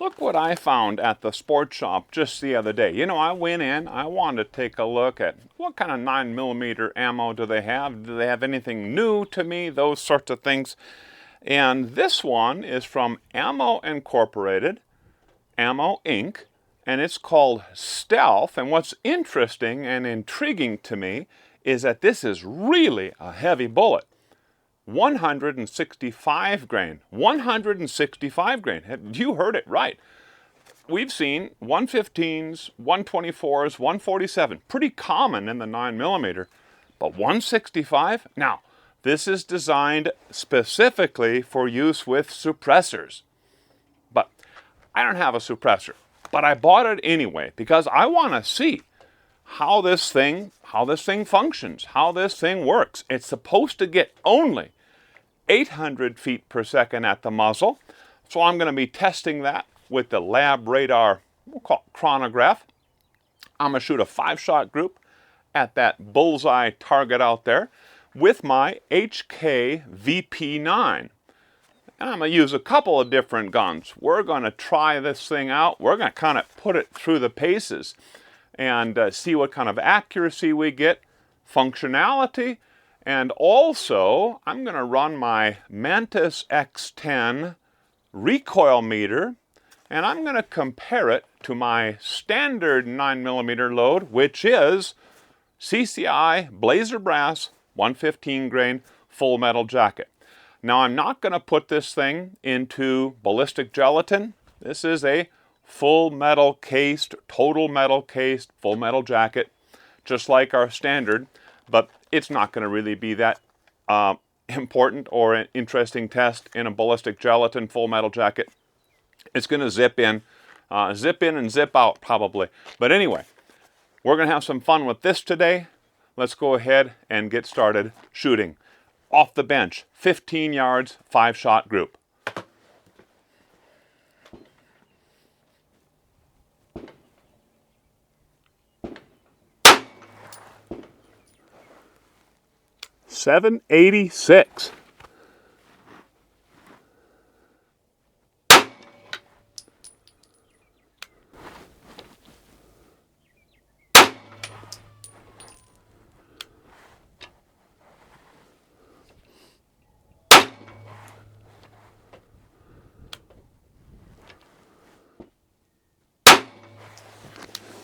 Look what I found at the sports shop just the other day. You know, I went in, I wanted to take a look at what kind of 9mm ammo do they have? Do they have anything new to me? Those sorts of things. And this one is from Ammo Incorporated, Ammo Inc., and it's called Stealth. And what's interesting and intriguing to me is that this is really a heavy bullet. 165 grain. 165 grain. You heard it right. We've seen 115s, 124s, 147. Pretty common in the 9mm. But 165? Now, this is designed specifically for use with suppressors. But I don't have a suppressor. But I bought it anyway because I want to see how this thing functions, how this thing works. It's supposed to get only 800 feet per second at the muzzle. So I'm going to be testing that with the lab radar, we'll call it chronograph. I'm going to shoot a 5-shot group at that bullseye target out there with my HK VP9. And I'm going to use a couple of different guns. We're going to try this thing out. We're going to kind of put it through the paces and see what kind of accuracy we get, functionality, and also I'm going to run my MantisX recoil meter, and I'm going to compare it to my standard 9mm load, which is CCI Blazer Brass 115 grain full metal jacket. Now I'm not going to put this thing into ballistic gelatin. This is a full metal cased, total metal cased, full metal jacket, just like our standard, but it's not going to really be that important or an interesting test in a ballistic gelatin full metal jacket. It's going to zip in and zip out probably. But anyway, we're going to have some fun with this today. Let's go ahead and get started shooting. Off the bench, 15 yards, 5-shot group. .786.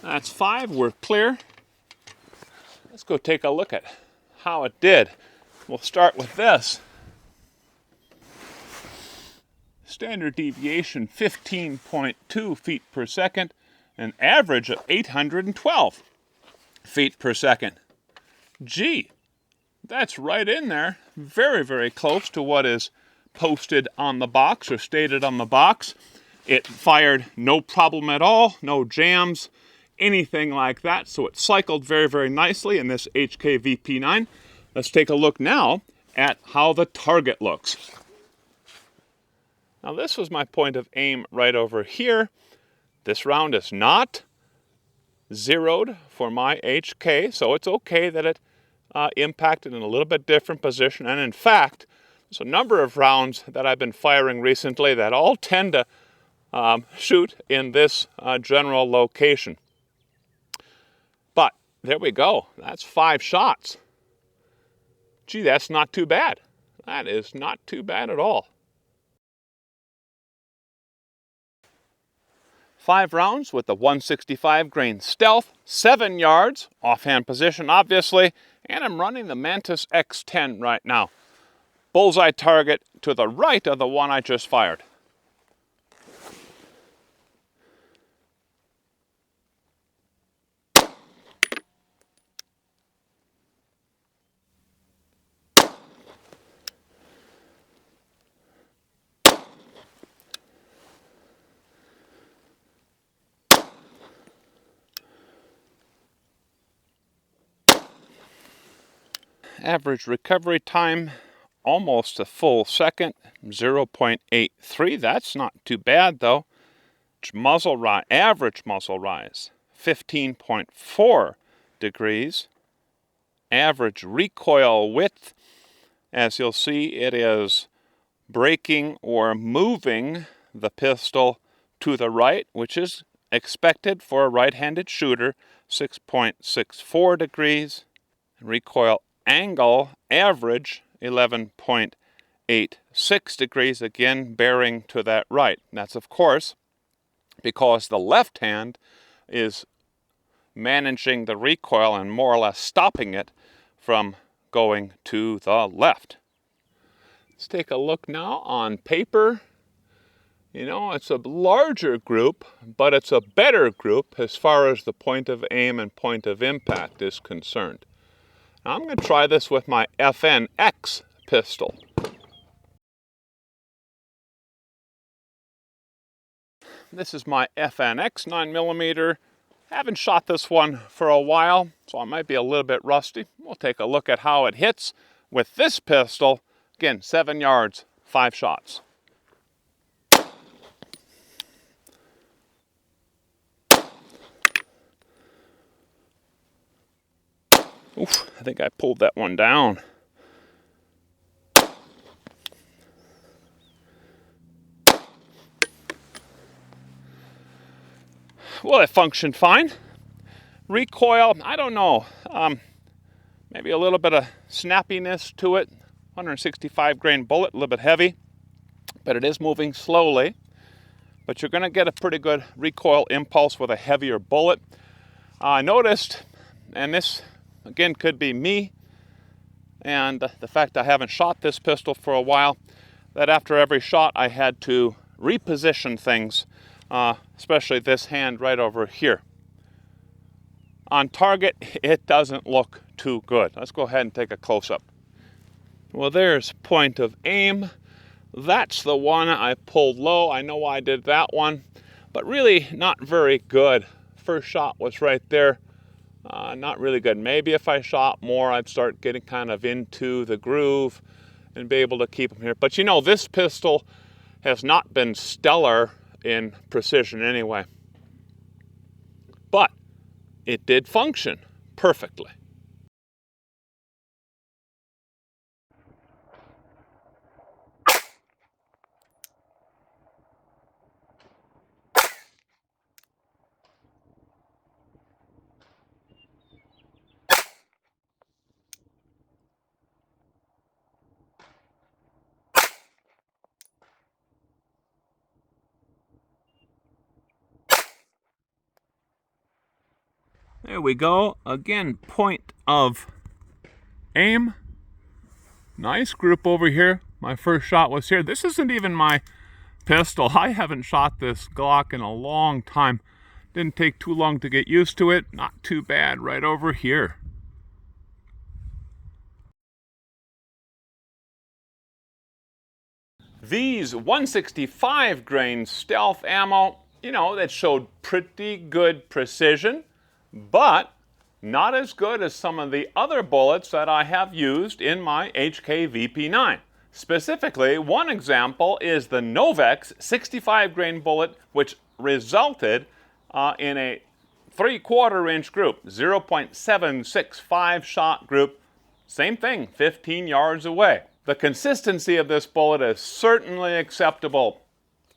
That's 5. We're clear. Let's go take a look at how it did. We'll start with this. Standard deviation 15.2 feet per second, an average of 812 feet per second. Gee, that's right in there. Very, very close to what is posted on the box or stated on the box. It fired no problem at all, no jams, anything like that. So it cycled very, very nicely in this HK VP9. Let's take a look now at how the target looks. Now this was my point of aim right over here. This round is not zeroed for my HK, so it's okay that it impacted in a little bit different position. And in fact, there's a number of rounds that I've been firing recently that all tend to shoot in this general location. But there we go. That's 5 shots. Gee, that's not too bad. That is not too bad at all. 5 rounds with the 165 grain Stealth, 7 yards, offhand position obviously, and I'm running the MantisX right now. Bullseye target to the right of the one I just fired. Average recovery time, almost a full second, 0.83. That's not too bad though. Muzzle rise, average muzzle rise, 15.4 degrees. Average recoil width, as you'll see, it is breaking or moving the pistol to the right, which is expected for a right-handed shooter, 6.64 degrees. Recoil angle average, 11.86 degrees, again bearing to that right. And that's, of course, because the left hand is managing the recoil and more or less stopping it from going to the left. Let's take a look now on paper. You know, it's a larger group, but it's a better group as far as the point of aim and point of impact is concerned. Now I'm going to try this with my FNX pistol. This is my FNX 9mm. Haven't shot this one for a while, so it might be a little bit rusty. We'll take a look at how it hits with this pistol. Again, 7 yards, 5 shots. Oof, I think I pulled that one down. Well, it functioned fine. Recoil, I don't know. Maybe a little bit of snappiness to it. 165 grain bullet, a little bit heavy, but it is moving slowly. But you're going to get a pretty good recoil impulse with a heavier bullet. I noticed, and this again could be me, and the fact I haven't shot this pistol for a while, that after every shot I had to reposition things, especially this hand right over here. On target, it doesn't look too good. Let's go ahead and take a close-up. Well, there's point of aim. That's the one I pulled low. I know I did that one, but really not very good. First shot was right there. Not really good. Maybe if I shot more, I'd start getting kind of into the groove and be able to keep them here. But you know, this pistol has not been stellar in precision anyway. But it did function perfectly. There we go. Again, point of aim. Nice group over here. My first shot was here. This isn't even my pistol. I haven't shot this Glock in a long time. Didn't take too long to get used to it. Not too bad right over here. These 165 grain stealth ammo, you know, that showed pretty good precision, but not as good as some of the other bullets that I have used in my HK VP9. Specifically, one example is the Novex 65 grain bullet, which resulted in a 3/4 inch group, 0.765 shot group. Same thing, 15 yards away. The consistency of this bullet is certainly acceptable.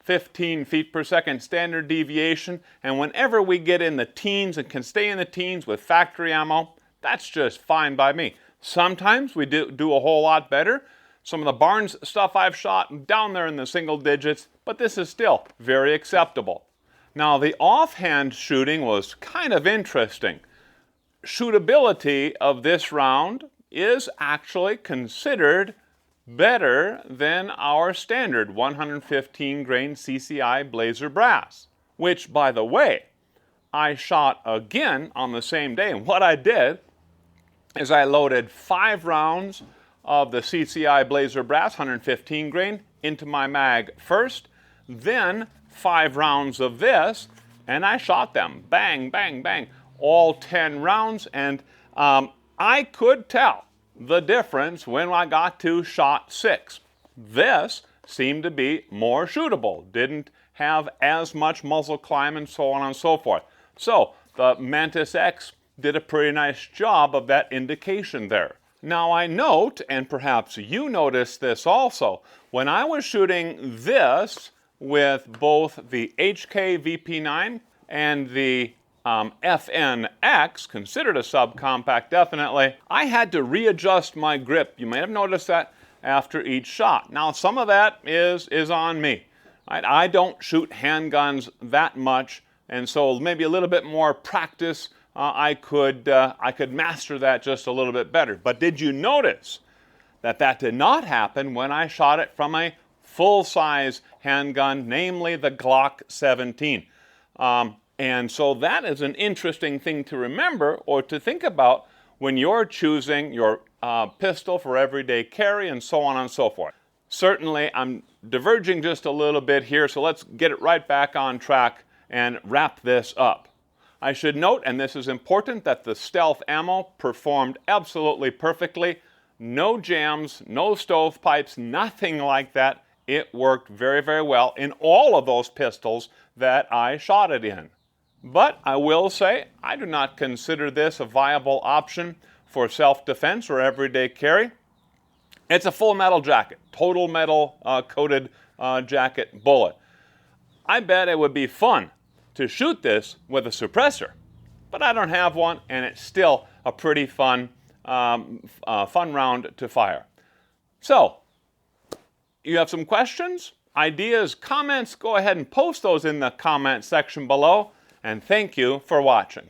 15 feet per second standard deviation, and whenever we get in the teens and can stay in the teens with factory ammo, that's just fine by me. Sometimes we do a whole lot better. Some of the Barnes stuff I've shot down there in the single digits, but this is still very acceptable. Now, the offhand shooting was kind of interesting. Shootability of this round is actually considered better than our standard 115 grain CCI Blazer brass, which, by the way, I shot again on the same day. And what I did is I loaded 5 rounds of the CCI Blazer brass 115 grain into my mag first, then 5 rounds of this, and I shot them bang, bang, bang, all 10 rounds, and I could tell the difference when I got to shot 6. This seemed to be more shootable, didn't have as much muzzle climb and so on and so forth. So the MantisX did a pretty nice job of that indication there. Now I note, and perhaps you noticed this also, when I was shooting this with both the HK VP9 and the FNX, considered a subcompact definitely, I had to readjust my grip. You may have noticed that after each shot. Now some of that is on me. Right? I don't shoot handguns that much, and so maybe a little bit more practice, I could master that just a little bit better. But did you notice that did not happen when I shot it from a full-size handgun, namely the Glock 17? And so that is an interesting thing to remember or to think about when you're choosing your pistol for everyday carry and so on and so forth. Certainly, I'm diverging just a little bit here, so let's get it right back on track and wrap this up. I should note, and this is important, that the Stealth ammo performed absolutely perfectly. No jams, no stovepipes, nothing like that. It worked very, very well in all of those pistols that I shot it in. But I will say, I do not consider this a viable option for self-defense or everyday carry. It's a full metal jacket, total metal coated jacket bullet. I bet it would be fun to shoot this with a suppressor, but I don't have one, and it's still a pretty fun round to fire. So, you have some questions, ideas, comments? Go ahead and post those in the comment section below. And thank you for watching.